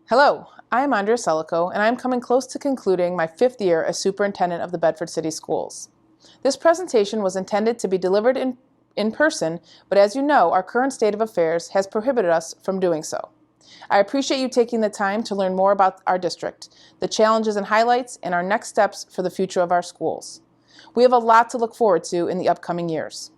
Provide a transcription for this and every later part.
Hello, I am Andrea Celico, and I am coming close to concluding my 5th year as Superintendent of the Bedford City Schools. This presentation was intended to be delivered in person, but as you know, our current state of affairs has prohibited us from doing so. I appreciate you taking the time to learn more about our district, the challenges and highlights, and our next steps for the future of our schools. We have a lot to look forward to in the upcoming years.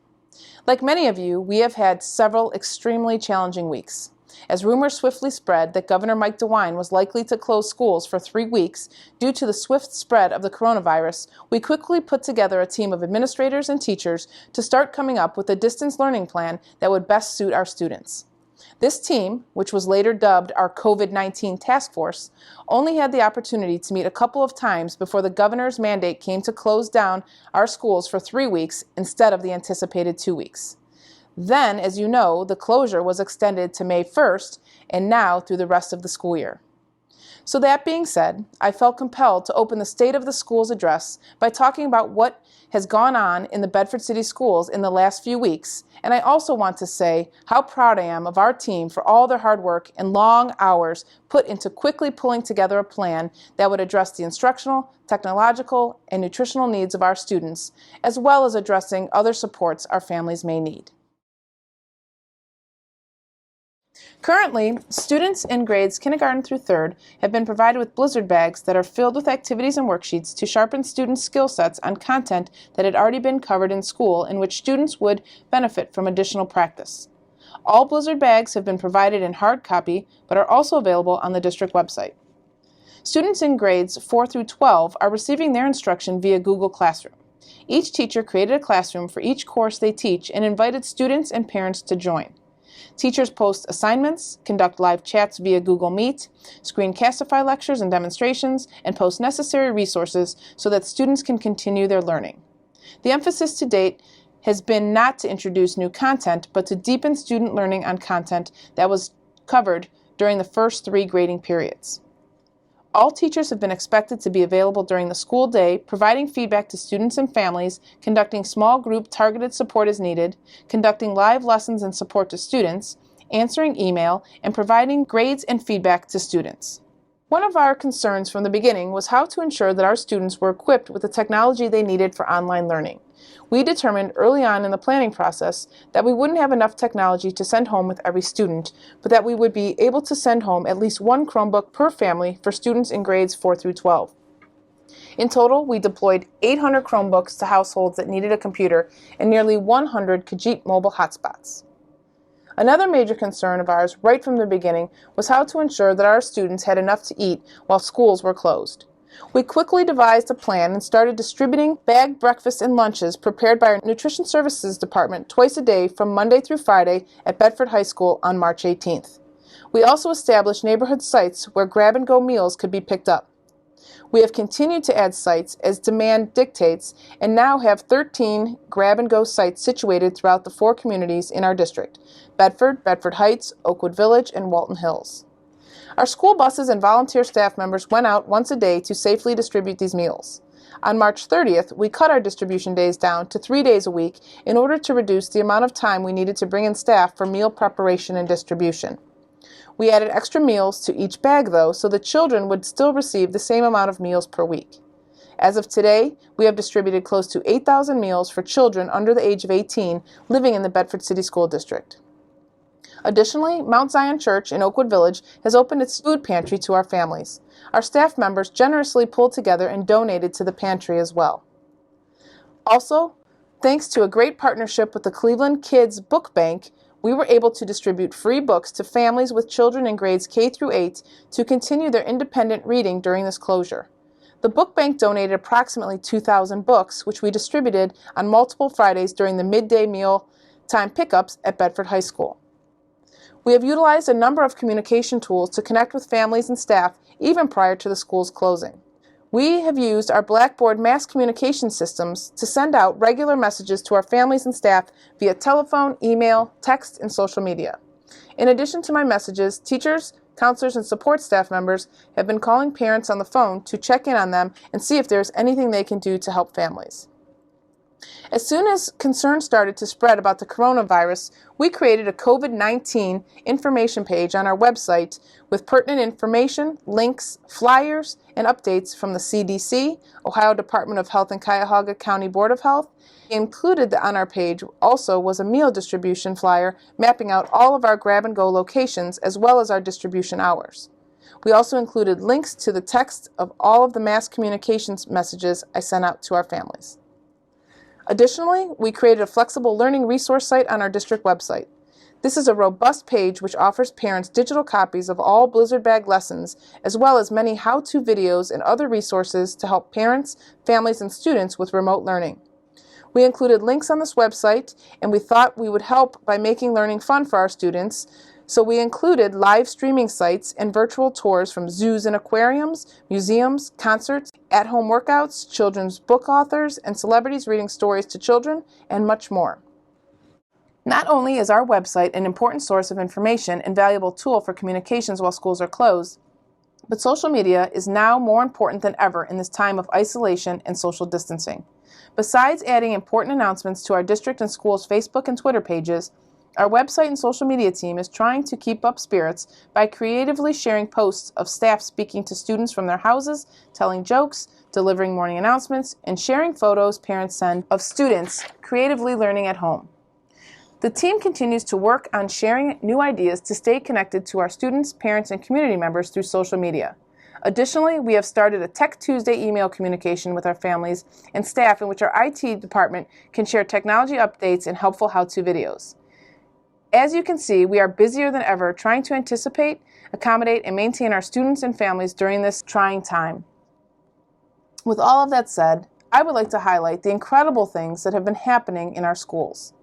Like many of you, we have had several extremely challenging weeks. As rumors swiftly spread that Governor Mike DeWine was likely to close schools for 3 weeks due to the swift spread of the coronavirus, we quickly put together a team of administrators and teachers to start coming up with a distance learning plan that would best suit our students. This team, which was later dubbed our COVID-19 Task Force, only had the opportunity to meet a couple of times before the governor's mandate came to close down our schools for 3 weeks instead of the anticipated 2 weeks. Then, as you know, the closure was extended to May 1st and now through the rest of the school year. So that being said, I felt compelled to open the State of the Schools address by talking about what has gone on in the Bedford City Schools in the last few weeks, and I also want to say how proud I am of our team for all their hard work and long hours put into quickly pulling together a plan that would address the instructional, technological, and nutritional needs of our students, as well as addressing other supports our families may need. Currently, students in grades kindergarten through 3rd have been provided with blizzard bags that are filled with activities and worksheets to sharpen students' skill sets on content that had already been covered in school in which students would benefit from additional practice. All blizzard bags have been provided in hard copy, but are also available on the district website. Students in grades 4 through 12 are receiving their instruction via Google Classroom. Each teacher created a classroom for each course they teach and invited students and parents to join. Teachers post assignments, conduct live chats via Google Meet, screencastify lectures and demonstrations, and post necessary resources so that students can continue their learning. The emphasis to date has been not to introduce new content, but to deepen student learning on content that was covered during the first 3 grading periods. All teachers have been expected to be available during the school day, providing feedback to students and families, conducting small group targeted support as needed, conducting live lessons and support to students, answering email, and providing grades and feedback to students. One of our concerns from the beginning was how to ensure that our students were equipped with the technology they needed for online learning. We determined early on in the planning process that we wouldn't have enough technology to send home with every student, but that we would be able to send home at least 1 Chromebook per family for students in grades 4 through 12. In total, we deployed 800 Chromebooks to households that needed a computer and nearly 100 Kajit mobile hotspots. Another major concern of ours right from the beginning was how to ensure that our students had enough to eat while schools were closed. We quickly devised a plan and started distributing bagged breakfasts and lunches prepared by our Nutrition Services Department twice a day from Monday through Friday at Bedford High School on March 18th. We also established neighborhood sites where grab-and-go meals could be picked up. We have continued to add sites as demand dictates and now have 13 grab-and-go sites situated throughout the 4 communities in our district: Bedford, Bedford Heights, Oakwood Village, and Walton Hills. Our school buses and volunteer staff members went out once a day to safely distribute these meals. On March 30th, we cut our distribution days down to 3 days a week in order to reduce the amount of time we needed to bring in staff for meal preparation and distribution. We added extra meals to each bag, though, so the children would still receive the same amount of meals per week. As of today, we have distributed close to 8,000 meals for children under the age of 18 living in the Bedford City School District. Additionally, Mount Zion Church in Oakwood Village has opened its food pantry to our families. Our staff members generously pulled together and donated to the pantry as well. Also, thanks to a great partnership with the Cleveland Kids Book Bank, we were able to distribute free books to families with children in grades K through 8 to continue their independent reading during this closure. The book bank donated approximately 2,000 books, which we distributed on multiple Fridays during the midday meal time pickups at Bedford High School. We have utilized a number of communication tools to connect with families and staff even prior to the school's closing. We have used our Blackboard mass communication systems to send out regular messages to our families and staff via telephone, email, text, and social media. In addition to my messages, teachers, counselors, and support staff members have been calling parents on the phone to check in on them and see if there is anything they can do to help families. As soon as concerns started to spread about the coronavirus, we created a COVID-19 information page on our website with pertinent information, links, flyers, and updates from the CDC, Ohio Department of Health, and Cuyahoga County Board of Health. Included on our page also was a meal distribution flyer mapping out all of our grab-and-go locations as well as our distribution hours. We also included links to the text of all of the mass communications messages I sent out to our families. Additionally, we created a flexible learning resource site on our district website. This is a robust page which offers parents digital copies of all Blizzard Bag lessons, as well as many how-to videos and other resources to help parents, families, and students with remote learning. We included links on this website, and we thought we would help by making learning fun for our students, so we included live streaming sites and virtual tours from zoos and aquariums, museums, concerts, at-home workouts, children's book authors, and celebrities reading stories to children, and much more. Not only is our website an important source of information and valuable tool for communications while schools are closed, but social media is now more important than ever in this time of isolation and social distancing. Besides adding important announcements to our district and school's Facebook and Twitter pages, our website and social media team is trying to keep up spirits by creatively sharing posts of staff speaking to students from their houses, telling jokes, delivering morning announcements, and sharing photos parents send of students creatively learning at home. The team continues to work on sharing new ideas to stay connected to our students, parents, and community members through social media. Additionally, we have started a Tech Tuesday email communication with our families and staff in which our IT department can share technology updates and helpful how-to videos. As you can see, we are busier than ever trying to anticipate, accommodate, and maintain our students and families during this trying time. With all of that said, I would like to highlight the incredible things that have been happening in our schools.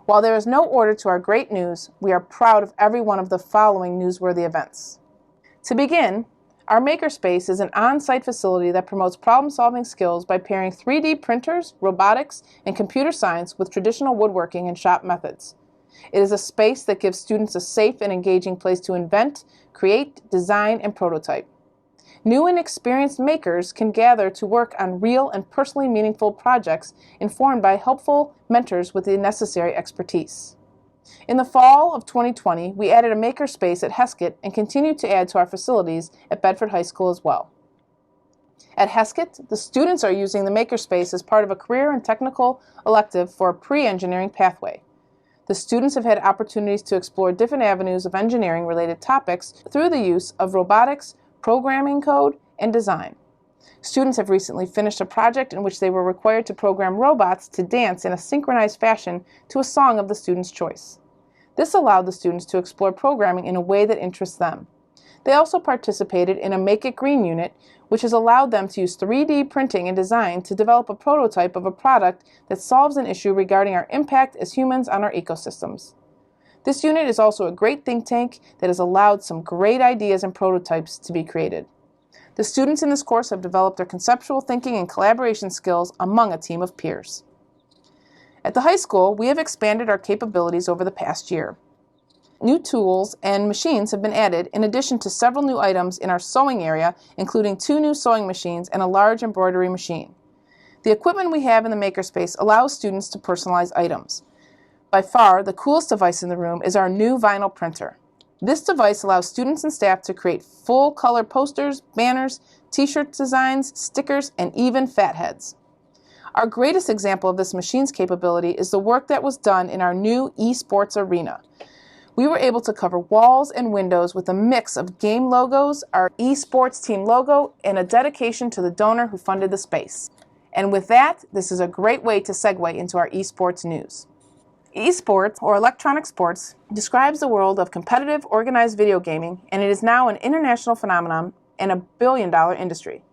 While there is no order to our great news, we are proud of every one of the following newsworthy events. To begin, our Makerspace is an on-site facility that promotes problem-solving skills by pairing 3D printers, robotics, and computer science with traditional woodworking and shop methods. It is a space that gives students a safe and engaging place to invent, create, design, and prototype. New and experienced makers can gather to work on real and personally meaningful projects informed by helpful mentors with the necessary expertise. In the fall of 2020, we added a makerspace at Heskett and continue to add to our facilities at Bedford High School as well. At Heskett, the students are using the makerspace as part of a career and technical elective for a pre-engineering pathway. The students have had opportunities to explore different avenues of engineering-related topics through the use of robotics, programming code, and design. Students have recently finished a project in which they were required to program robots to dance in a synchronized fashion to a song of the student's choice. This allowed the students to explore programming in a way that interests them. They also participated in a Make It Green unit, which has allowed them to use 3D printing and design to develop a prototype of a product that solves an issue regarding our impact as humans on our ecosystems. This unit is also a great think tank that has allowed some great ideas and prototypes to be created. The students in this course have developed their conceptual thinking and collaboration skills among a team of peers. At the high school, we have expanded our capabilities over the past year. New tools and machines have been added in addition to several new items in our sewing area, including 2 new sewing machines and a large embroidery machine. The equipment we have in the makerspace allows students to personalize items. By far, the coolest device in the room is our new vinyl printer. This device allows students and staff to create full-color posters, banners, t-shirt designs, stickers, and even fatheads. Our greatest example of this machine's capability is the work that was done in our new esports arena. We were able to cover walls and windows with a mix of game logos, our esports team logo, and a dedication to the donor who funded the space. And with that, this is a great way to segue into our esports news. Esports, or electronic sports, describes the world of competitive, organized video gaming, and it is now an international phenomenon and a billion-dollar industry.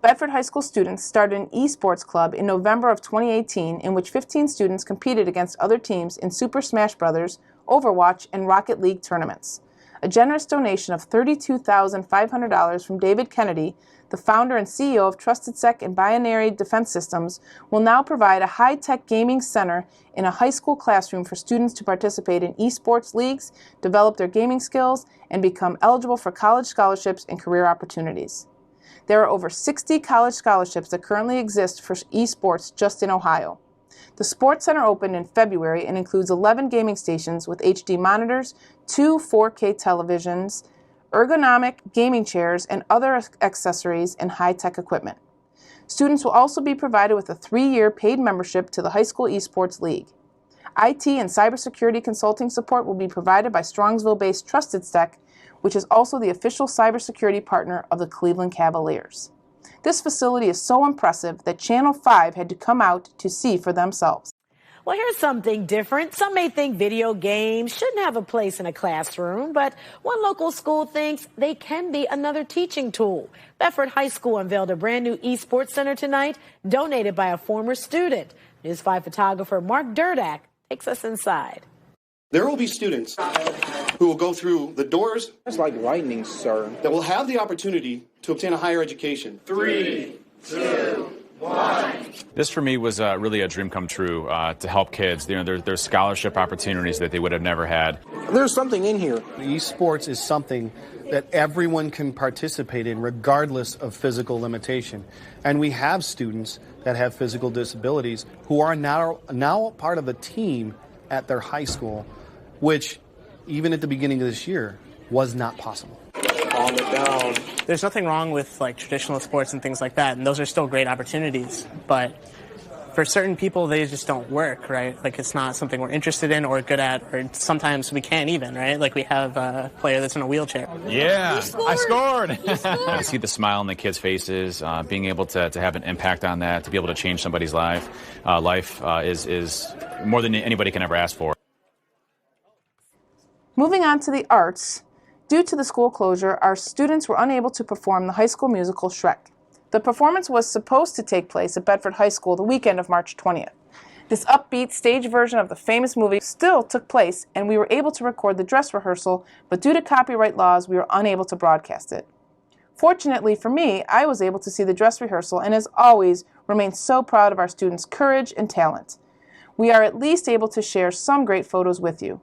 Bedford High School students started an esports club in November of 2018 in which 15 students competed against other teams in Super Smash Bros., Overwatch, and Rocket League tournaments. A generous donation of $32,500 from David Kennedy, the founder and CEO of TrustedSec and Binary Defense Systems, will now provide a high-tech gaming center in a high school classroom for students to participate in esports leagues, develop their gaming skills, and become eligible for college scholarships and career opportunities. There are over 60 college scholarships that currently exist for esports just in Ohio. The Sports Center opened in February and includes 11 gaming stations with HD monitors, 2 4K televisions, ergonomic gaming chairs, and other accessories and high-tech equipment. Students will also be provided with a 3-year paid membership to the High School Esports League. IT and cybersecurity consulting support will be provided by Strongsville-based TrustedSec, which is also the official cybersecurity partner of the Cleveland Cavaliers. This facility is so impressive that Channel 5 had to come out to see for themselves. Well, here's something different. Some may think video games shouldn't have a place in a classroom, but one local school thinks they can be another teaching tool. Bedford High School unveiled a brand new esports center tonight, donated by a former student. News 5 photographer Mark Durdak takes us inside. There will be students who will go through the doors. It's like lightning, sir. That will have the opportunity to obtain a higher education. 3, 2, 1. This for me was really a dream come true to help kids. You know, there's scholarship opportunities that they would have never had. There's something in here. Esports is something that everyone can participate in regardless of physical limitation. And we have students that have physical disabilities who are now part of a team at their high school, which even at the beginning of this year was not possible. Calm it down. There's nothing wrong with like traditional sports and things like that, and those are still great opportunities. But for certain people, they just don't work, right? Like it's not something we're interested in or good at, or sometimes we can't even, right? Like we have a player that's in a wheelchair. Yeah, I scored. I see the smile on the kids' faces, being able to have an impact on that, to be able to change somebody's life is more than anybody can ever ask for. Moving on to the arts, due to the school closure, our students were unable to perform the high school musical Shrek. The performance was supposed to take place at Bedford High School the weekend of March 20th. This upbeat stage version of the famous movie still took place, and we were able to record the dress rehearsal, but due to copyright laws, we were unable to broadcast it. Fortunately for me, I was able to see the dress rehearsal and, as always, remain so proud of our students' courage and talent. We are at least able to share some great photos with you.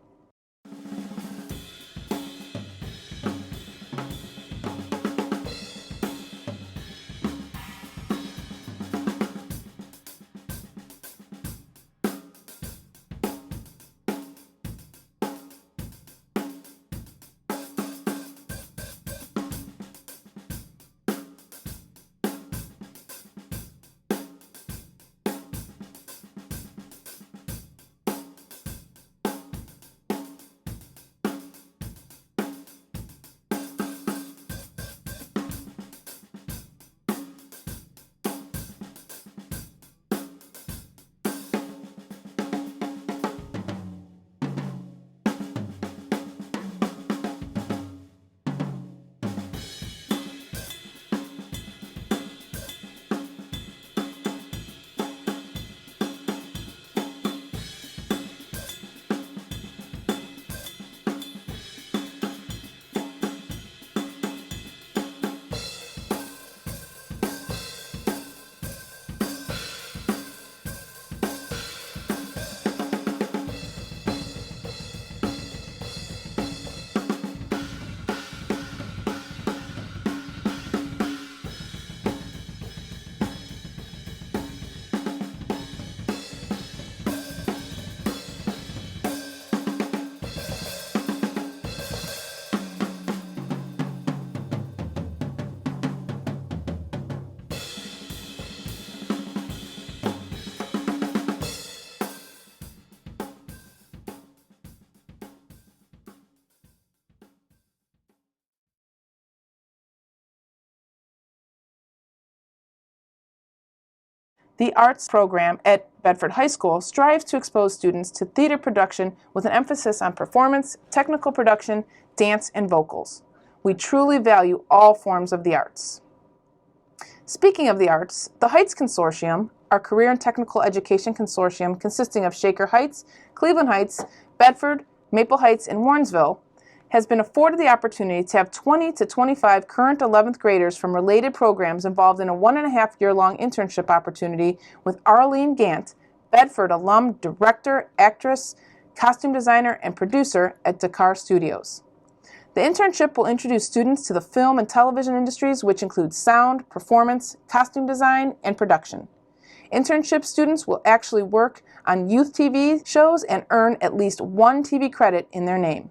The arts program at Bedford High School strives to expose students to theater production with an emphasis on performance, technical production, dance, and vocals. We truly value all forms of the arts. Speaking of the arts, the Heights Consortium, our career and technical education consortium consisting of Shaker Heights, Cleveland Heights, Bedford, Maple Heights, and Warrensville, has been afforded the opportunity to have 20 to 25 current 11th graders from related programs involved in a 1.5-year-long internship opportunity with Arline Grant, Bedford alum, director, actress, costume designer, and producer at Dakar Studios. The internship will introduce students to the film and television industries, which include sound, performance, costume design, and production. Internship students will actually work on youth TV shows and earn at least one TV credit in their name.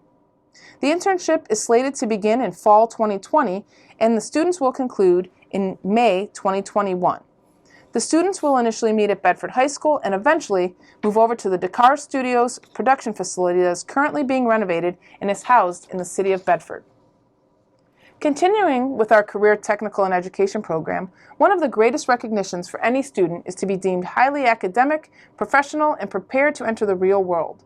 The internship is slated to begin in fall 2020, and the students will conclude in May 2021. The students will initially meet at Bedford High School and eventually move over to the Dakar Studios production facility that is currently being renovated and is housed in the city of Bedford. Continuing with our Career Technical and Education program, one of the greatest recognitions for any student is to be deemed highly academic, professional, and prepared to enter the real world.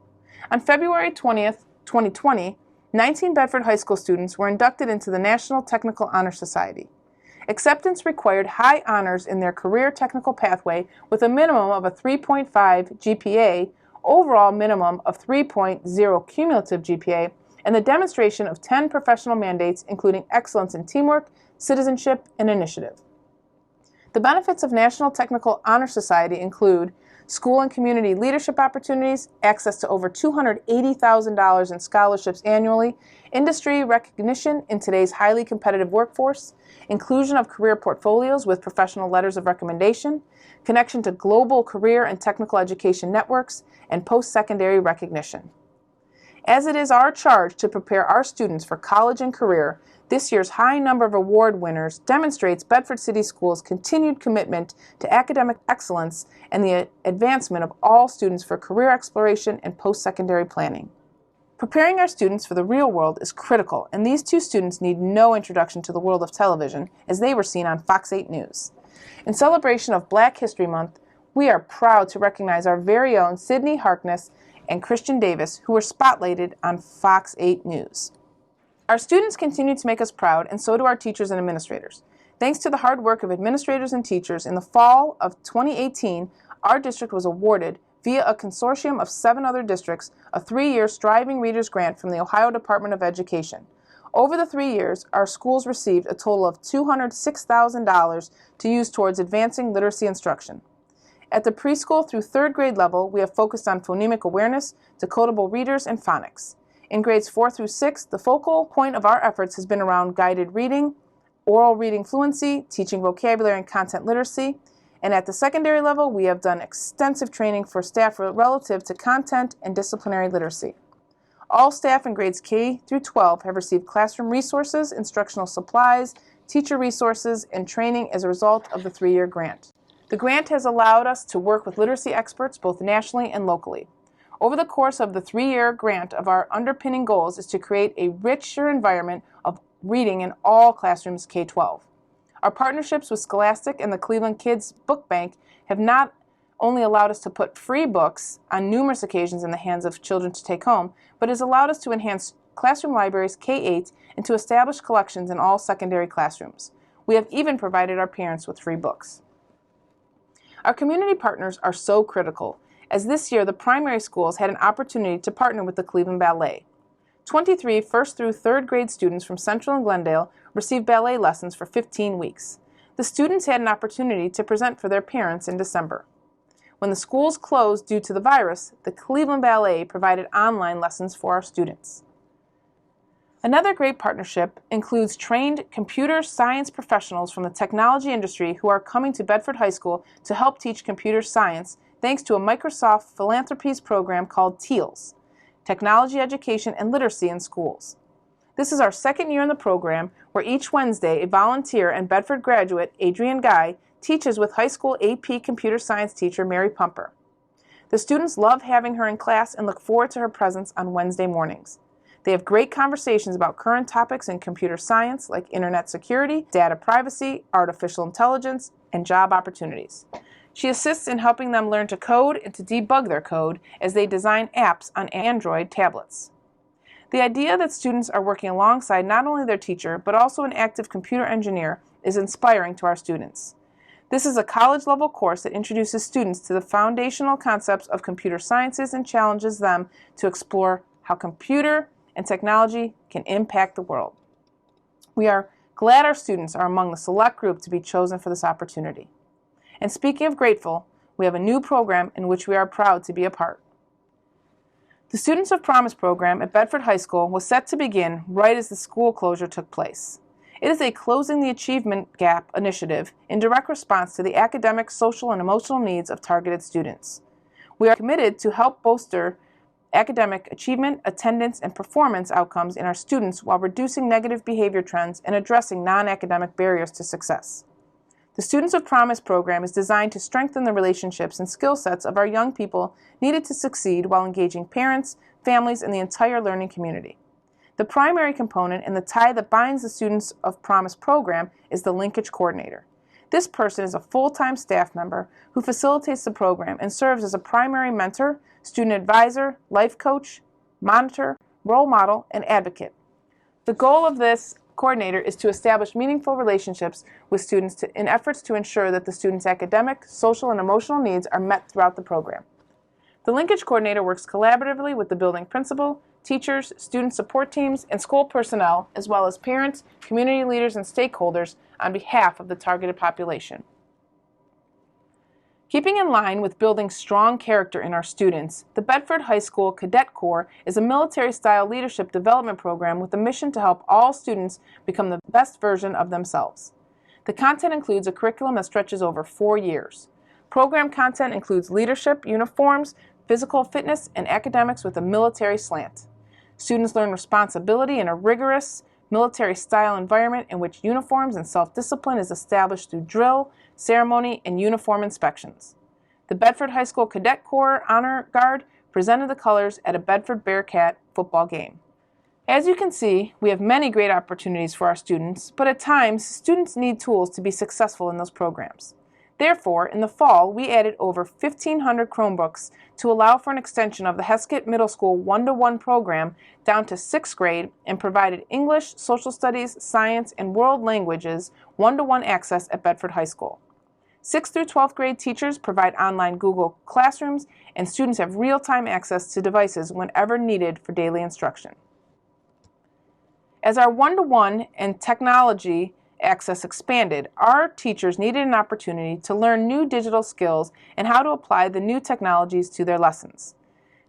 On February 20th, 2020, 19 Bedford High School students were inducted into the National Technical Honor Society. Acceptance required high honors in their career technical pathway with a minimum of a 3.5 GPA, overall minimum of 3.0 cumulative GPA, and the demonstration of 10 professional mandates including excellence in teamwork, citizenship, and initiative. The benefits of National Technical Honor Society include school and community leadership opportunities, access to over $280,000 in scholarships annually, industry recognition in today's highly competitive workforce, inclusion of career portfolios with professional letters of recommendation, connection to global career and technical education networks, and post-secondary recognition. As it is our charge to prepare our students for college and career, this year's high number of award winners demonstrates Bedford City Schools' continued commitment to academic excellence and the advancement of all students for career exploration and post-secondary planning. Preparing our students for the real world is critical, and these two students need no introduction to the world of television, as they were seen on Fox 8 News. In celebration of Black History Month, we are proud to recognize our very own Sydney Harkness and Christian Davis, who were spotlighted on Fox 8 News. Our students continue to make us proud, and so do our teachers and administrators. Thanks to the hard work of administrators and teachers, in the fall of 2018, our district was awarded, via a consortium of 7 other districts, a 3-year Striving Readers Grant from the Ohio Department of Education. Over the 3 years, our schools received a total of $206,000 to use towards advancing literacy instruction. At the preschool through 3rd grade level, we have focused on phonemic awareness, decodable readers, and phonics. In grades 4 through 6, the focal point of our efforts has been around guided reading, oral reading fluency, teaching vocabulary and content literacy, and at the secondary level, we have done extensive training for staff relative to content and disciplinary literacy. All staff in grades K through 12 have received classroom resources, instructional supplies, teacher resources, and training as a result of the 3-year grant. The grant has allowed us to work with literacy experts both nationally and locally. Over the course of the 3-year grant, of our underpinning goals is to create a richer environment of reading in all classrooms K-12. Our partnerships with Scholastic and the Cleveland Kids Book Bank have not only allowed us to put free books on numerous occasions in the hands of children to take home, but has allowed us to enhance classroom libraries K-8 and to establish collections in all secondary classrooms. We have even provided our parents with free books. Our community partners are so critical, as this year the primary schools had an opportunity to partner with the Cleveland Ballet. 23 1st through 3rd grade students from Central and Glendale received ballet lessons for 15 weeks. The students had an opportunity to present for their parents in December. When the schools closed due to the virus, the Cleveland Ballet provided online lessons for our students. Another great partnership includes trained computer science professionals from the technology industry who are coming to Bedford High School to help teach computer science thanks to a Microsoft Philanthropies program called TEALS, Technology Education and Literacy in Schools. This is our 2nd year in the program, where each Wednesday a volunteer and Bedford graduate, Adrienne Guy, teaches with high school AP computer science teacher Mary Pumper. The students love having her in class and look forward to her presence on Wednesday mornings. They have great conversations about current topics in computer science like internet security, data privacy, artificial intelligence, and job opportunities. She assists in helping them learn to code and to debug their code as they design apps on Android tablets. The idea that students are working alongside not only their teacher, but also an active computer engineer is inspiring to our students. This is a college-level course that introduces students to the foundational concepts of computer sciences and challenges them to explore how computer and technology can impact the world. We are glad our students are among the select group to be chosen for this opportunity. And speaking of grateful, we have a new program in which we are proud to be a part. The Students of Promise program at Bedford High School was set to begin right as the school closure took place. It is a Closing the Achievement Gap initiative in direct response to the academic, social, and emotional needs of targeted students. We are committed to help bolster academic achievement, attendance, and performance outcomes in our students while reducing negative behavior trends and addressing non-academic barriers to success. The Students of Promise program is designed to strengthen the relationships and skill sets of our young people needed to succeed while engaging parents, families, and the entire learning community. The primary component and the tie that binds the Students of Promise program is the linkage coordinator. This person is a full-time staff member who facilitates the program and serves as a primary mentor, student advisor, life coach, monitor, role model, and advocate. The goal of this coordinator is to establish meaningful relationships with students in efforts to ensure that the students' academic, social, and emotional needs are met throughout the program. The linkage coordinator works collaboratively with the building principal, teachers, student support teams, and school personnel, as well as parents, community leaders, and stakeholders on behalf of the targeted population. Keeping in line with building strong character in our students, the Bedford High School Cadet Corps is a military-style leadership development program with a mission to help all students become the best version of themselves. The content includes a curriculum that stretches over 4 years. Program content includes leadership, uniforms, physical fitness, and academics with a military slant. Students learn responsibility in a rigorous, military-style environment in which uniforms and self-discipline is established through drill, ceremony, and uniform inspections. The Bedford High School Cadet Corps Honor Guard presented the colors at a Bedford Bearcat football game. As you can see, we have many great opportunities for our students, but at times, students need tools to be successful in those programs. Therefore, in the fall, we added over 1,500 Chromebooks to allow for an extension of the Heskett Middle School one-to-one program down to 6th grade and provided English, social studies, science, and world languages one-to-one access at Bedford High School. 6th through 12th grade teachers provide online Google Classrooms, and students have real-time access to devices whenever needed for daily instruction. As our one-to-one and technology access expanded, our teachers needed an opportunity to learn new digital skills and how to apply the new technologies to their lessons.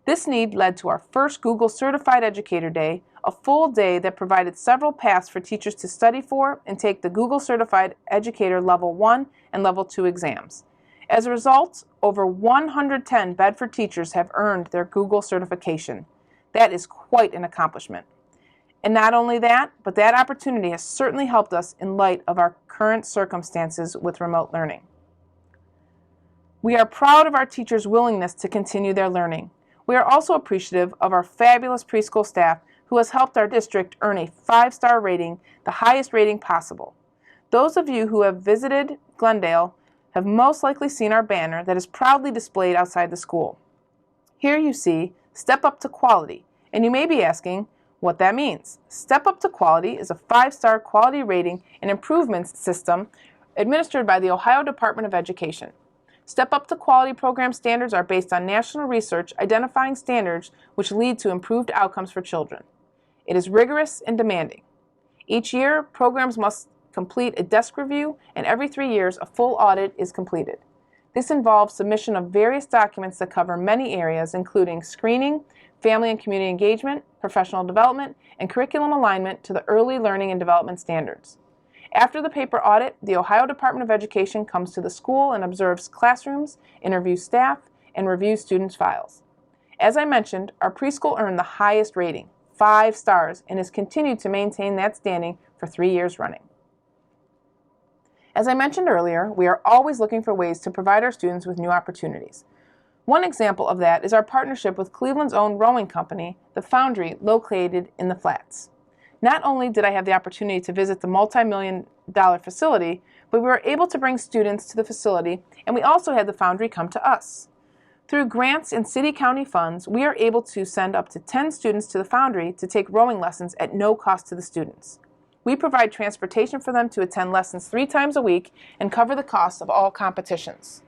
This need led to our first Google Certified Educator Day, a full day that provided several paths for teachers to study for and take the Google Certified Educator Level 1 and Level 2 exams. As a result, over 110 Bedford teachers have earned their Google certification. That is quite an accomplishment. And not only that, but that opportunity has certainly helped us in light of our current circumstances with remote learning. We are proud of our teachers' willingness to continue their learning. We are also appreciative of our fabulous preschool staff who has helped our district earn a 5-star rating, the highest rating possible. Those of you who have visited Glendale have most likely seen our banner that is proudly displayed outside the school. Here you see Step Up to Quality, and you may be asking, what that means. Step Up to Quality is a 5-star quality rating and improvements system administered by the Ohio Department of Education. Step Up to Quality program standards are based on national research identifying standards which lead to improved outcomes for children. It is rigorous and demanding. Each year, programs must complete a desk review, and every 3 years, a full audit is completed. This involves submission of various documents that cover many areas, including screening, family and community engagement, professional development, and curriculum alignment to the early learning and development standards. After the paper audit, the Ohio Department of Education comes to the school and observes classrooms, interviews staff, and reviews students' files. As I mentioned, our preschool earned the highest rating, 5 stars, and has continued to maintain that standing for 3 years running. As I mentioned earlier, we are always looking for ways to provide our students with new opportunities. One example of that is our partnership with Cleveland's own rowing company, the Foundry, located in the Flats. Not only did I have the opportunity to visit the multi-million-dollar facility, but we were able to bring students to the facility, and we also had the Foundry come to us. Through grants and city-county funds, we are able to send up to 10 students to the Foundry to take rowing lessons at no cost to the students. We provide transportation for them to attend lessons 3 times a week and cover the cost of all competitions.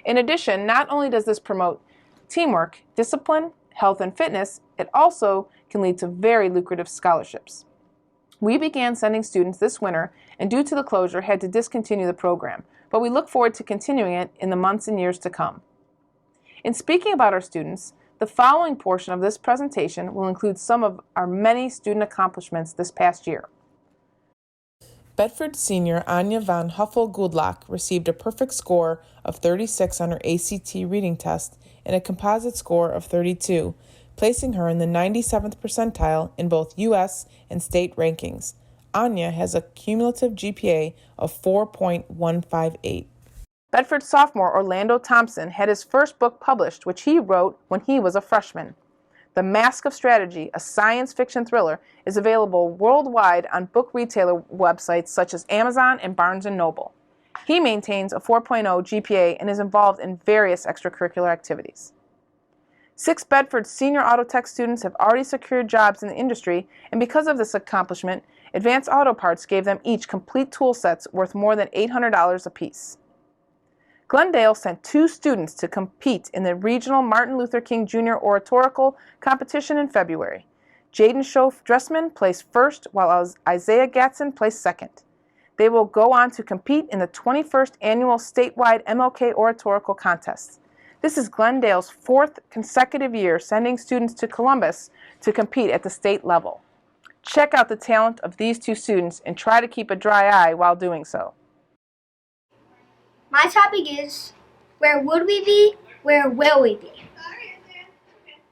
In addition, not only does this promote teamwork, discipline, health, and fitness, it also can lead to very lucrative scholarships. We began sending students this winter, and due to the closure, had to discontinue the program, but we look forward to continuing it in the months and years to come. In speaking about our students, the following portion of this presentation will include some of our many student accomplishments this past year. Bedford senior Anya von Huffel-Goodlock received a perfect score of 36 on her ACT reading test and a composite score of 32, placing her in the 97th percentile in both U.S. and state rankings. Anya has a cumulative GPA of 4.158. Bedford sophomore Orlando Thompson had his first book published, which he wrote when he was a freshman. The Mask of Strategy, a science fiction thriller, is available worldwide on book retailer websites such as Amazon and Barnes & Noble. He maintains a 4.0 GPA and is involved in various extracurricular activities. 6 Bedford senior auto tech students have already secured jobs in the industry, and because of this accomplishment, Advanced Auto Parts gave them each complete tool sets worth more than $800 apiece. Glendale sent 2 students to compete in the regional Martin Luther King Jr. oratorical competition in February. Jaden Schoaf-Dressman placed first, while Isaiah Gatson placed second. They will go on to compete in the 21st annual statewide MLK oratorical contest. This is Glendale's 4th consecutive year sending students to Columbus to compete at the state level. Check out the talent of these 2 students and try to keep a dry eye while doing so. My topic is, where would we be? Where will we be?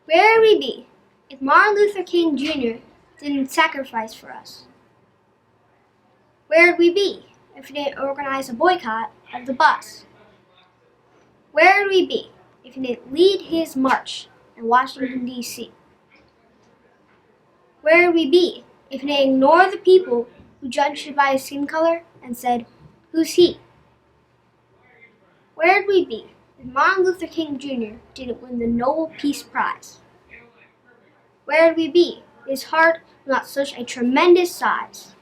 Where would we be if Martin Luther King Jr. didn't sacrifice for us? Where would we be if he didn't organize a boycott of the bus? Where would we be if he didn't lead his march in Washington, D.C.? Where would we be if he didn't ignore the people who judged him by his skin color and said, "Who's he?" Where would we be if Martin Luther King Jr. didn't win the Nobel Peace Prize? Where would we be if his heart was not such a tremendous size?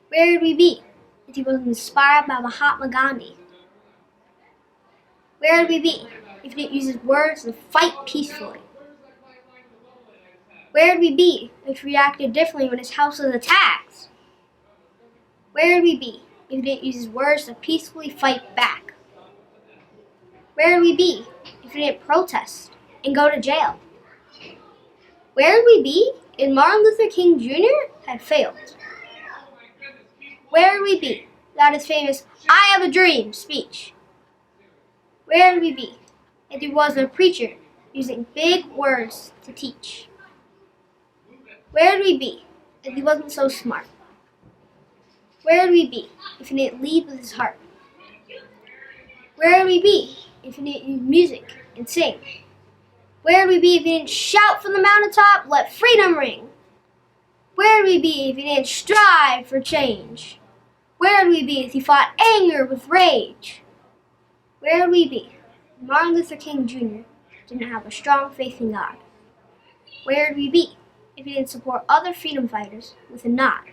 Where would we be if he wasn't inspired by Mahatma Gandhi? Where would we be if he didn't use his words to fight peacefully? Where would we be if he reacted differently when his house was attacked? Where would we be if he didn't use his words to peacefully fight back? Where would we be if he didn't protest and go to jail? Where would we be if Martin Luther King Jr. had failed? Where would we be without his famous "I have a dream" speech? Where would we be if he wasn't a preacher using big words to teach? Where would we be if he wasn't so smart? Where would we be if he didn't lead with his heart? Where would we be if he didn't use music and sing? Where would we be if he didn't shout from the mountaintop, "Let freedom ring"? Where would we be if he didn't strive for change? Where would we be if he fought anger with rage? Where would we be if Martin Luther King Jr. didn't have a strong faith in God? Where would we be if he didn't support other freedom fighters with a nod?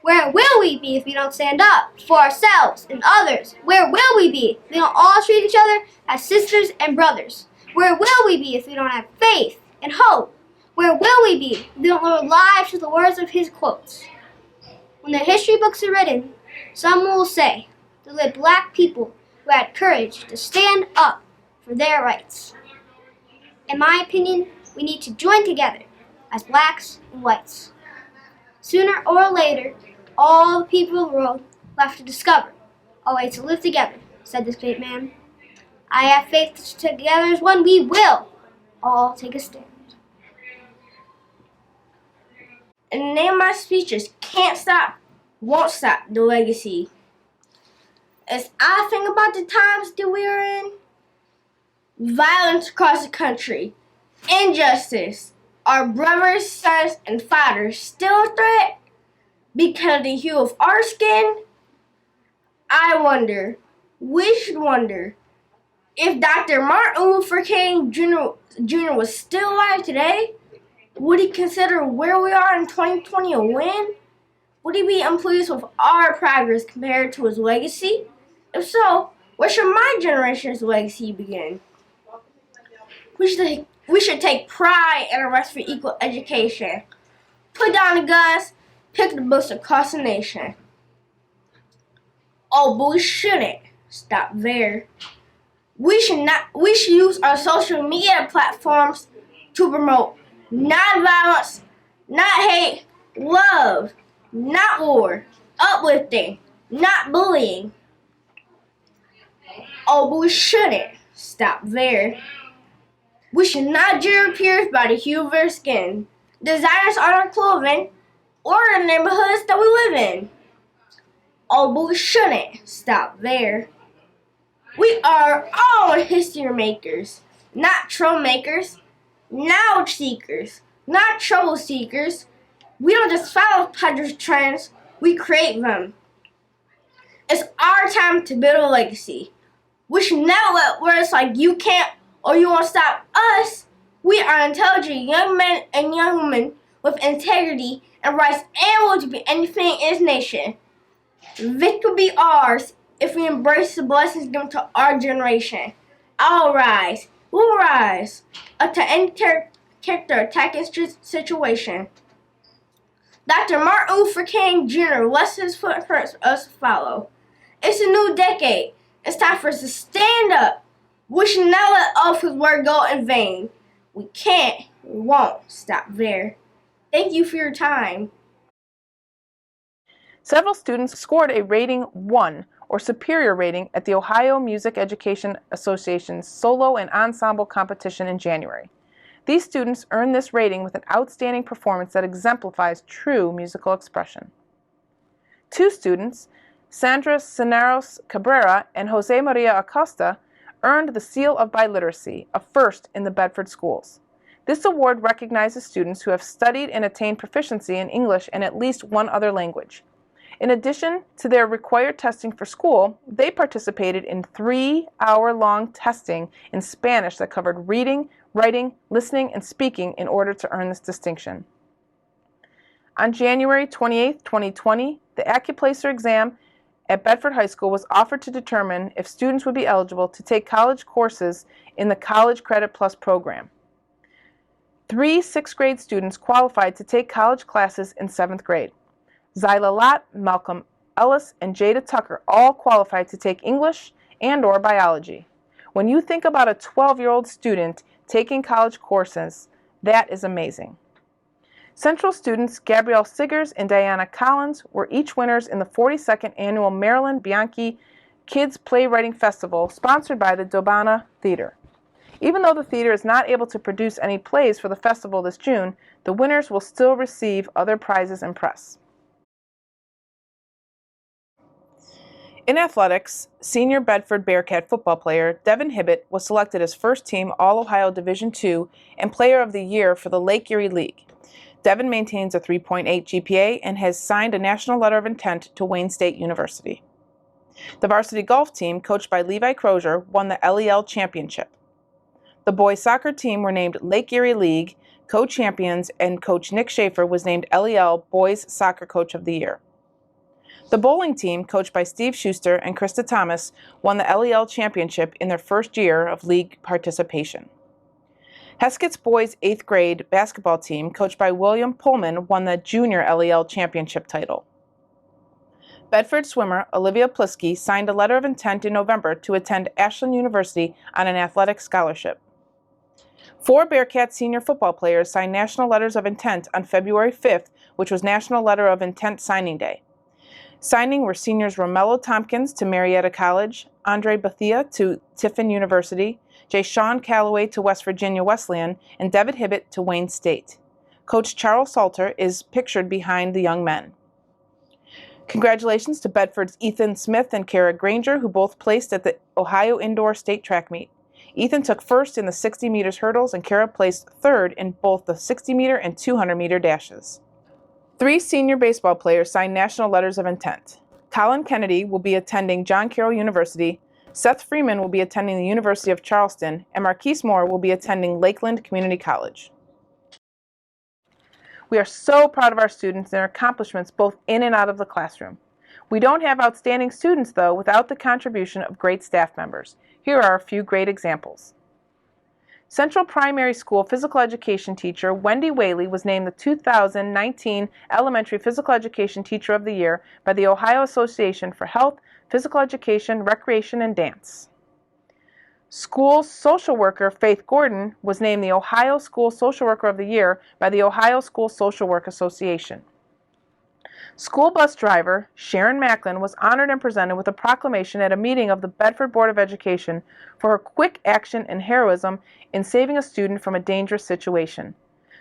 Where will we be if we don't stand up for ourselves and others? Where will we be if we don't all treat each other as sisters and brothers? Where will we be if we don't have faith and hope? Where will we be if we don't live lives to the words of his quotes? When the history books are written, someone will say there lived black people who had courage to stand up for their rights. In my opinion, we need to join together as blacks and whites. Sooner or later, all the people of the world will have to discover a way to live together, said this great man. I have faith that together as one we will all take a stand. And the name of my speech is Can't Stop, Won't Stop the Legacy. As I think about the times that we are in, violence across the country, injustice, our brothers, sons, and fathers still a threat because of the hue of our skin, I wonder, we should wonder, if Dr. Martin Luther King Jr. was still alive today, would he consider where we are in 2020 a win? Would he be unpleased with our progress compared to his legacy? If so, where should my generation's legacy begin? We should take pride in our rest for equal education. Put down the guns, pick the books across the nation. Oh, but we shouldn't stop there. We should use our social media platforms to promote not violence, not hate, love. not war. Uplifting, not bullying. Oh, but we shouldn't stop there. We should not judge our peers by the hue of their skin, designers on our clothing, or the neighborhoods that we live in. Oh, but we shouldn't stop there. We are all history makers, not troublemakers, knowledge seekers, not trouble seekers. We don't just follow popular trends, we create them. It's our time to build a legacy. We should never let words like "you can't" or "you won't stop us." We are intelligent young men and young women with integrity and rights and will to be anything in this nation. Victory will be ours if we embrace the blessings given to our generation. I'll rise, we'll rise, up to any character attacking situation. Dr. Martin Luther King Jr. left his footprints for us to follow. It's a new decade. It's time for us to stand up. We should not let all of his word go in vain. We can't, we won't stop there. Thank you for your time. Several students scored a rating 1 or superior rating at the Ohio Music Education Association's solo and ensemble competition in January. These students earned this rating with an outstanding performance that exemplifies true musical expression. 2 students, Sandra Cenaros Cabrera and Jose Maria Acosta, earned the Seal of Biliteracy, a first in the Bedford schools. This award recognizes students who have studied and attained proficiency in English and at least one other language. In addition to their required testing for school, they participated in 3-hour-long testing in Spanish that covered reading, writing, listening, and speaking in order to earn this distinction. On January 28, 2020, the Accuplacer exam at Bedford High School was offered to determine if students would be eligible to take college courses in the College Credit Plus program. 3 6th grade students qualified to take college classes in 7th grade. Zyla Lott, Malcolm Ellis, and Jada Tucker all qualified to take English and/or biology. When you think about a 12-year-old student taking college courses, that is amazing. Central students Gabrielle Siggers and Diana Collins were each winners in the 42nd Annual Marilyn Bianchi Kids Playwriting Festival, sponsored by the Dobana Theater. Even though the theater is not able to produce any plays for the festival this June, the winners will still receive other prizes and press. In athletics, senior Bedford Bearcat football player Devin Hibbett was selected as first-team All-Ohio Division II and Player of the Year for the Lake Erie League. Devin maintains a 3.8 GPA and has signed a national letter of intent to Wayne State University. The varsity golf team, coached by Levi Crozier, won the LEL championship. The boys soccer team were named Lake Erie League co-champions, and Coach Nick Schaefer was named LEL Boys Soccer Coach of the Year. The bowling team, coached by Steve Schuster and Krista Thomas, won the LEL championship in their first year of league participation. Heskett's boys' 8th grade basketball team, coached by William Pullman, won the junior LEL championship title. Bedford swimmer Olivia Plisky signed a letter of intent in November to attend Ashland University on an athletic scholarship. 4 Bearcat senior football players signed national letters of intent on February 5th, which was National Letter of Intent Signing Day. Signing were seniors Romello Tompkins to Marietta College, Andre Bethia to Tiffin University, J. Sean Calloway to West Virginia Wesleyan, and David Hibbett to Wayne State. Coach Charles Salter is pictured behind the young men. Congratulations to Bedford's Ethan Smith and Kara Granger, who both placed at the Ohio Indoor State Track Meet. Ethan took first in the 60 meters hurdles, and Kara placed third in both the 60 meter and 200 meter dashes. 3 senior baseball players signed national letters of intent. Colin Kennedy will be attending John Carroll University, Seth Freeman will be attending the University of Charleston, and Marquise Moore will be attending Lakeland Community College. We are so proud of our students and their accomplishments both in and out of the classroom. We don't have outstanding students, though, without the contribution of great staff members. Here are a few great examples. Central Primary School physical education teacher Wendy Whaley was named the 2019 Elementary Physical Education Teacher of the Year by the Ohio Association for Health, Physical Education, Recreation, and Dance. School social worker Faith Gordon was named the Ohio School Social Worker of the Year by the Ohio School Social Work Association. School bus driver Sharon Macklin was honored and presented with a proclamation at a meeting of the Bedford Board of Education for her quick action and heroism in saving a student from a dangerous situation.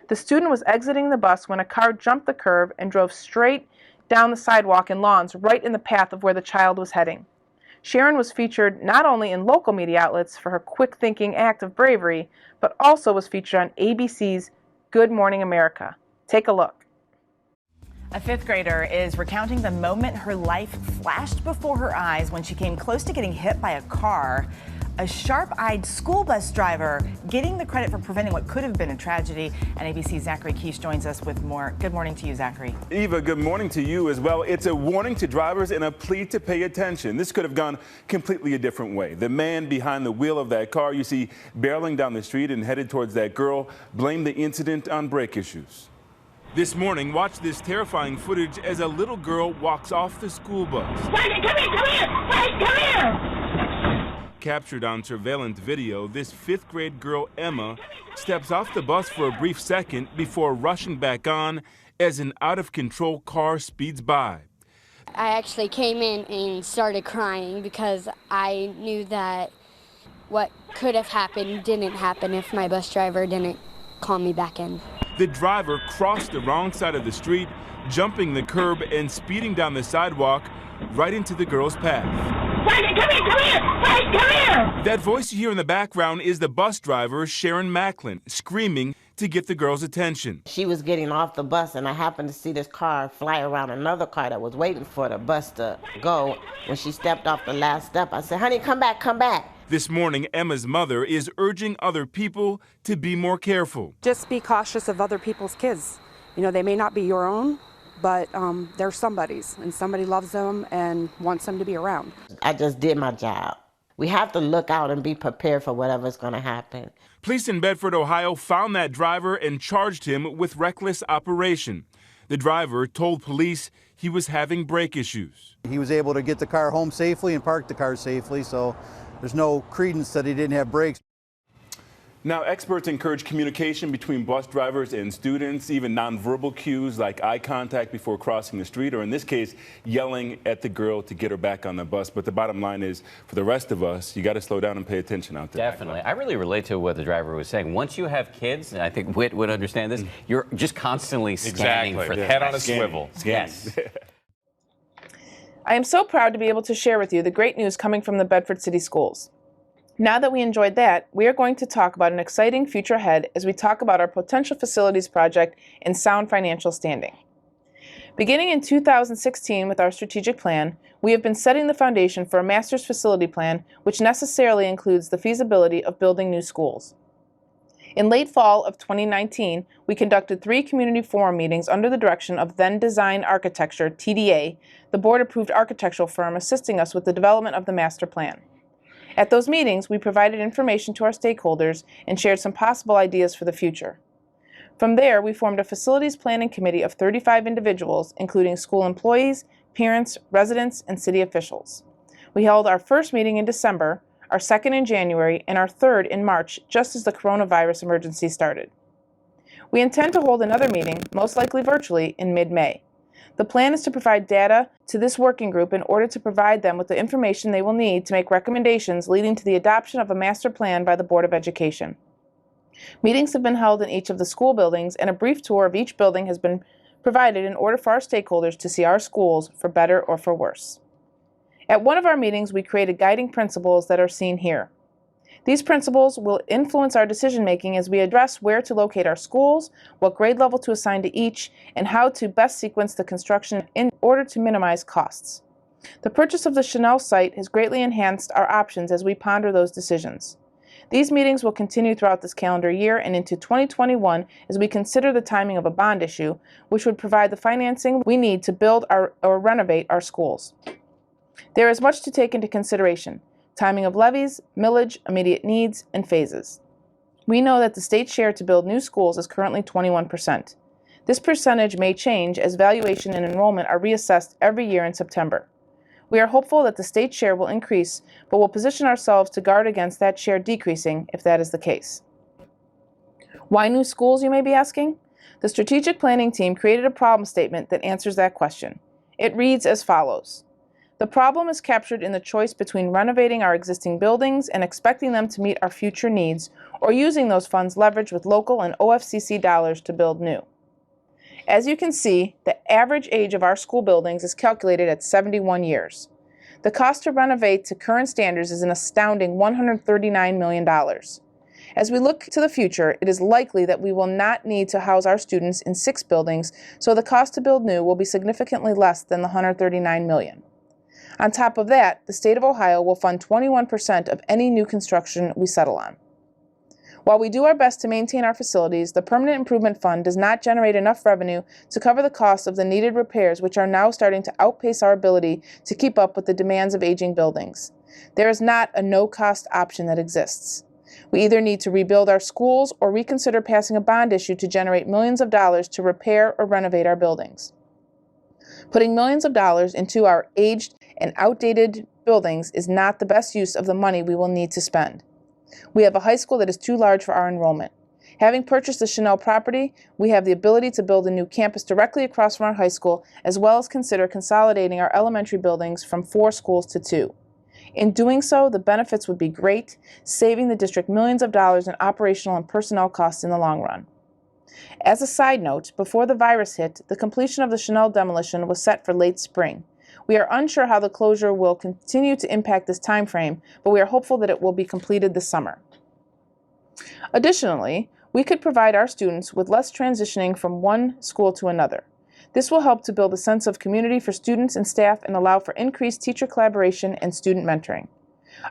The student was exiting the bus when a car jumped the curb and drove straight down the sidewalk and lawns right in the path of where the child was heading. Sharon was featured not only in local media outlets for her quick-thinking act of bravery, but also was featured on ABC's Good Morning America. Take a look. A fifth grader is recounting the moment her life flashed before her eyes when she came close to getting hit by a car. A sharp-eyed school bus driver getting the credit for preventing what could have been a tragedy. And ABC's Zachary Keish joins us with more. Good morning to you, Zachary. Eva, good morning to you as well. It's a warning to drivers and a plea to pay attention. This could have gone completely a different way. The man behind the wheel of that car you see barreling down the street and headed towards that girl blamed the incident on brake issues. This morning, watch this terrifying footage as a little girl walks off the school bus. Wait, come here! Wait, come here! Captured on surveillance video, this fifth grade girl, Emma, steps off the bus for a brief second before rushing back on as an out-of-control car speeds by. I actually came in and started crying because I knew that what could have happened didn't happen if my bus driver didn't call me back in. The driver crossed the wrong side of the street, jumping the curb and speeding down the sidewalk right into the girl's path. Wait, come here! Wait, come here! That voice you hear in the background is the bus driver, Sharon Macklin, screaming to get the girl's attention. She was getting off the bus, and I happened to see this car fly around another car that was waiting for the bus to go. When she stepped off the last step, I said, honey, come back, come back. This morning, Emma's mother is urging other people to be more careful. Just be cautious of other people's kids. You know, they may not be your own, but they're somebody's, and somebody loves them and wants them to be around. I just did my job. We have to look out and be prepared for whatever's going to happen. Police in Bedford, Ohio found that driver and charged him with reckless operation. The driver told police he was having brake issues. He was able to get the car home safely and park the car safely, so there's no credence that he didn't have brakes. Now, experts encourage communication between bus drivers and students, even nonverbal cues like eye contact before crossing the street, or in this case, yelling at the girl to get her back on the bus. But the bottom line is, for the rest of us, you got to slow down and pay attention out there. Definitely. I really relate to what the driver was saying. Once you have kids, and I think Whit would understand this, you're just constantly scanning for head on a swivel. Yes. I am so proud to be able to share with you the great news coming from the Bedford City Schools. Now that we enjoyed that, we are going to talk about an exciting future ahead as we talk about our potential facilities project and sound financial standing. Beginning in 2016 with our strategic plan, we have been setting the foundation for a master's facility plan, which necessarily includes the feasibility of building new schools. In late fall of 2019, we conducted 3 community forum meetings under the direction of then Design Architecture, TDA, the board-approved architectural firm assisting us with the development of the master plan. At those meetings, we provided information to our stakeholders and shared some possible ideas for the future. From there, we formed a facilities planning committee of 35 individuals, including school employees, parents, residents, and city officials. We held our first meeting in December, our second in January, and our third in March, just as the coronavirus emergency started. We intend to hold another meeting, most likely virtually, in mid-May. The plan is to provide data to this working group in order to provide them with the information they will need to make recommendations leading to the adoption of a master plan by the Board of Education. Meetings have been held in each of the school buildings, and a brief tour of each building has been provided in order for our stakeholders to see our schools for better or for worse. At one of our meetings, we created guiding principles that are seen here. These principles will influence our decision-making as we address where to locate our schools, what grade level to assign to each, and how to best sequence the construction in order to minimize costs. The purchase of the Chanel site has greatly enhanced our options as we ponder those decisions. These meetings will continue throughout this calendar year and into 2021 as we consider the timing of a bond issue, which would provide the financing we need to build or renovate our schools. There is much to take into consideration: timing of levies, millage, immediate needs, and phases. We know that the state share to build new schools is currently 21%. This percentage may change as valuation and enrollment are reassessed every year in September. We are hopeful that the state share will increase, but will position ourselves to guard against that share decreasing if that is the case. Why new schools, you may be asking? The strategic planning team created a problem statement that answers that question. It reads as follows. The problem is captured in the choice between renovating our existing buildings and expecting them to meet our future needs, or using those funds leveraged with local and OFCC dollars to build new. As you can see, the average age of our school buildings is calculated at 71 years. The cost to renovate to current standards is an astounding $139 million. As we look to the future, it is likely that we will not need to house our students in 6 buildings, so the cost to build new will be significantly less than the $139 million. On top of that, the state of Ohio will fund 21% of any new construction we settle on. While we do our best to maintain our facilities, the Permanent Improvement Fund does not generate enough revenue to cover the cost of the needed repairs, which are now starting to outpace our ability to keep up with the demands of aging buildings. There is not a no-cost option that exists. We either need to rebuild our schools or reconsider passing a bond issue to generate millions of dollars to repair or renovate our buildings. Putting millions of dollars into our aged and outdated buildings is not the best use of the money we will need to spend. We have a high school that is too large for our enrollment. Having purchased the Chanel property, we have the ability to build a new campus directly across from our high school, as well as consider consolidating our elementary buildings from 4 schools to 2. In doing so, the benefits would be great, saving the district millions of dollars in operational and personnel costs in the long run. As a side note, before the virus hit, the completion of the Chanel demolition was set for late spring. We are unsure how the closure will continue to impact this time frame, but we are hopeful that it will be completed this summer. Additionally, we could provide our students with less transitioning from one school to another. This will help to build a sense of community for students and staff and allow for increased teacher collaboration and student mentoring.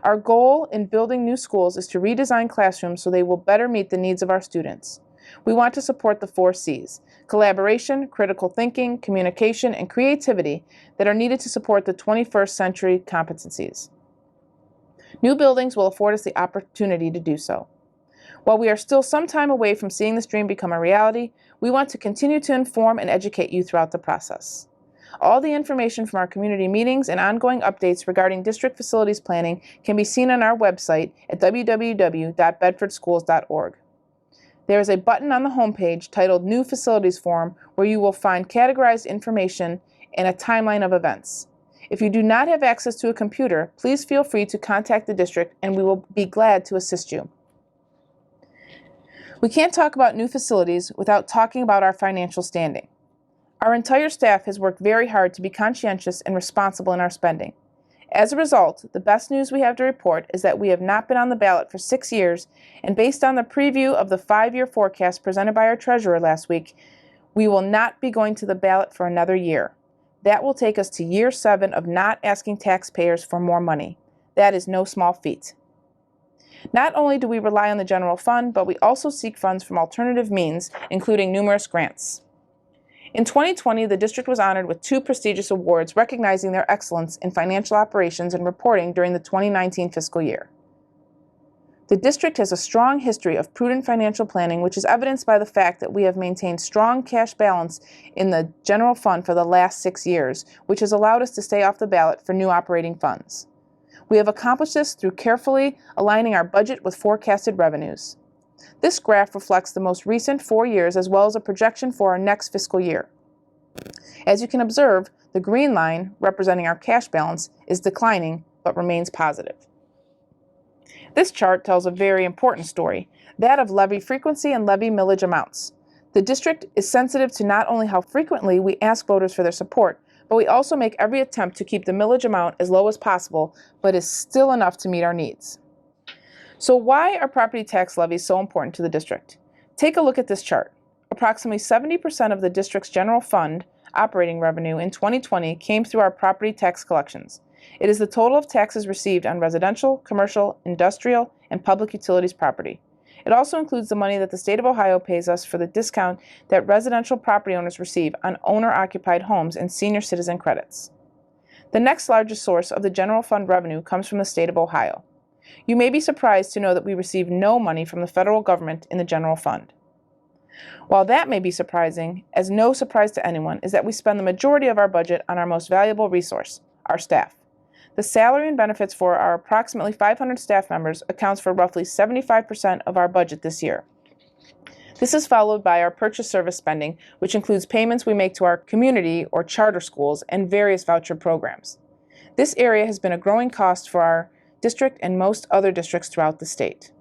Our goal in building new schools is to redesign classrooms so they will better meet the needs of our students. We want to support the 4 C's: collaboration, critical thinking, communication, and creativity that are needed to support the 21st century competencies. New buildings will afford us the opportunity to do so. While we are still some time away from seeing this dream become a reality, we want to continue to inform and educate you throughout the process. All the information from our community meetings and ongoing updates regarding district facilities planning can be seen on our website at www.bedfordschools.org. There is a button on the homepage titled New Facilities Form where you will find categorized information and a timeline of events. If you do not have access to a computer, please feel free to contact the district and we will be glad to assist you. We can't talk about new facilities without talking about our financial standing. Our entire staff has worked very hard to be conscientious and responsible in our spending. As a result, the best news we have to report is that we have not been on the ballot for 6 years, and based on the preview of the 5-year forecast presented by our treasurer last week, we will not be going to the ballot for another year. That will take us to year 7 of not asking taxpayers for more money. That is no small feat. Not only do we rely on the general fund, but we also seek funds from alternative means, including numerous grants. In 2020, the district was honored with 2 prestigious awards recognizing their excellence in financial operations and reporting during the 2019 fiscal year. The district has a strong history of prudent financial planning, which is evidenced by the fact that we have maintained strong cash balance in the general fund for the last 6 years, which has allowed us to stay off the ballot for new operating funds. We have accomplished this through carefully aligning our budget with forecasted revenues. This graph reflects the most recent 4 years as well as a projection for our next fiscal year. As you can observe, the green line, representing our cash balance, is declining but remains positive. This chart tells a very important story, that of levy frequency and levy millage amounts. The district is sensitive to not only how frequently we ask voters for their support, but we also make every attempt to keep the millage amount as low as possible, but is still enough to meet our needs. So why are property tax levies so important to the district? Take a look at this chart. Approximately 70% of the district's general fund operating revenue in 2020 came through our property tax collections. It is the total of taxes received on residential, commercial, industrial, and public utilities property. It also includes the money that the state of Ohio pays us for the discount that residential property owners receive on owner-occupied homes and senior citizen credits. The next largest source of the general fund revenue comes from the state of Ohio. You may be surprised to know that we receive no money from the federal government in the general fund. While that may be surprising, as no surprise to anyone is that we spend the majority of our budget on our most valuable resource, our staff. The salary and benefits for our approximately 500 staff members accounts for roughly 75% of our budget this year. This is followed by our purchase service spending, which includes payments we make to our community or charter schools and various voucher programs. This area has been a growing cost for our district and most other districts throughout the state.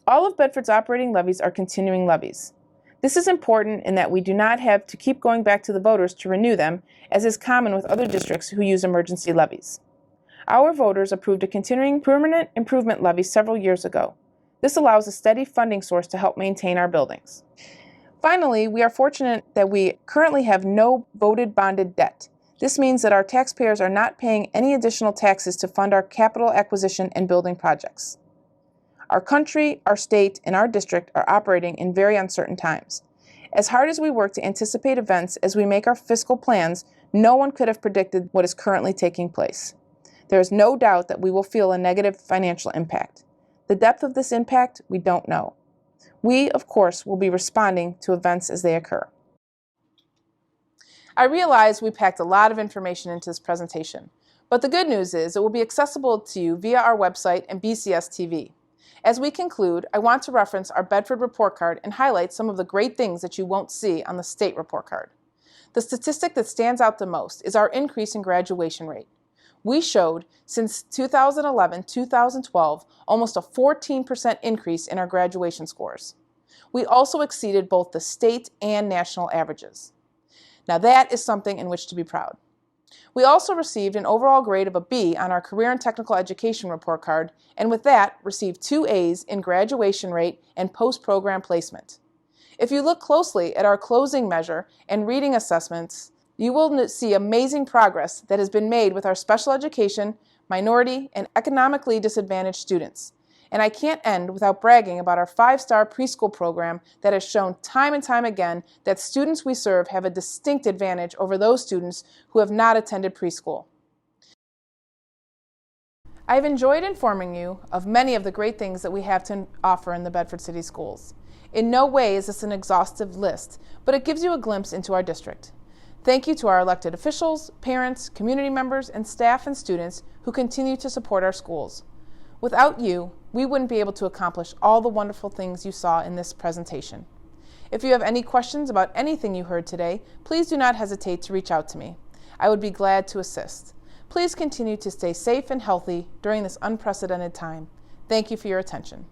All of Bedford's operating levies are continuing levies. This is important in that we do not have to keep going back to the voters to renew them, as is common with other districts who use emergency levies. Our voters approved a continuing permanent improvement levy several years ago. This allows a steady funding source to help maintain our buildings. Finally, we are fortunate that we currently have no voted bonded debt. This means that our taxpayers are not paying any additional taxes to fund our capital acquisition and building projects. Our country, our state, and our district are operating in very uncertain times. As hard as we work to anticipate events as we make our fiscal plans, no one could have predicted what is currently taking place. There is no doubt that we will feel a negative financial impact. The depth of this impact, we don't know. We, of course, will be responding to events as they occur. I realize we packed a lot of information into this presentation, but the good news is it will be accessible to you via our website and BCS TV. As we conclude, I want to reference our Bedford report card and highlight some of the great things that you won't see on the state report card. The statistic that stands out the most is our increase in graduation rate. We showed, since 2011-2012, almost a 14% increase in our graduation scores. We also exceeded both the state and national averages. Now that is something in which to be proud. We also received an overall grade of a B on our Career and Technical Education report card, and with that, received 2 A's in graduation rate and post-program placement. If you look closely at our closing measure and reading assessments, you will see amazing progress that has been made with our special education, minority, and economically disadvantaged students. And I can't end without bragging about our 5-star preschool program that has shown time and time again that students we serve have a distinct advantage over those students who have not attended preschool. I've enjoyed informing you of many of the great things that we have to offer in the Bedford City Schools. In no way is this an exhaustive list, but it gives you a glimpse into our district. Thank you to our elected officials, parents, community members, and staff and students who continue to support our schools. Without you, we wouldn't be able to accomplish all the wonderful things you saw in this presentation. If you have any questions about anything you heard today, please do not hesitate to reach out to me. I would be glad to assist. Please continue to stay safe and healthy during this unprecedented time. Thank you for your attention.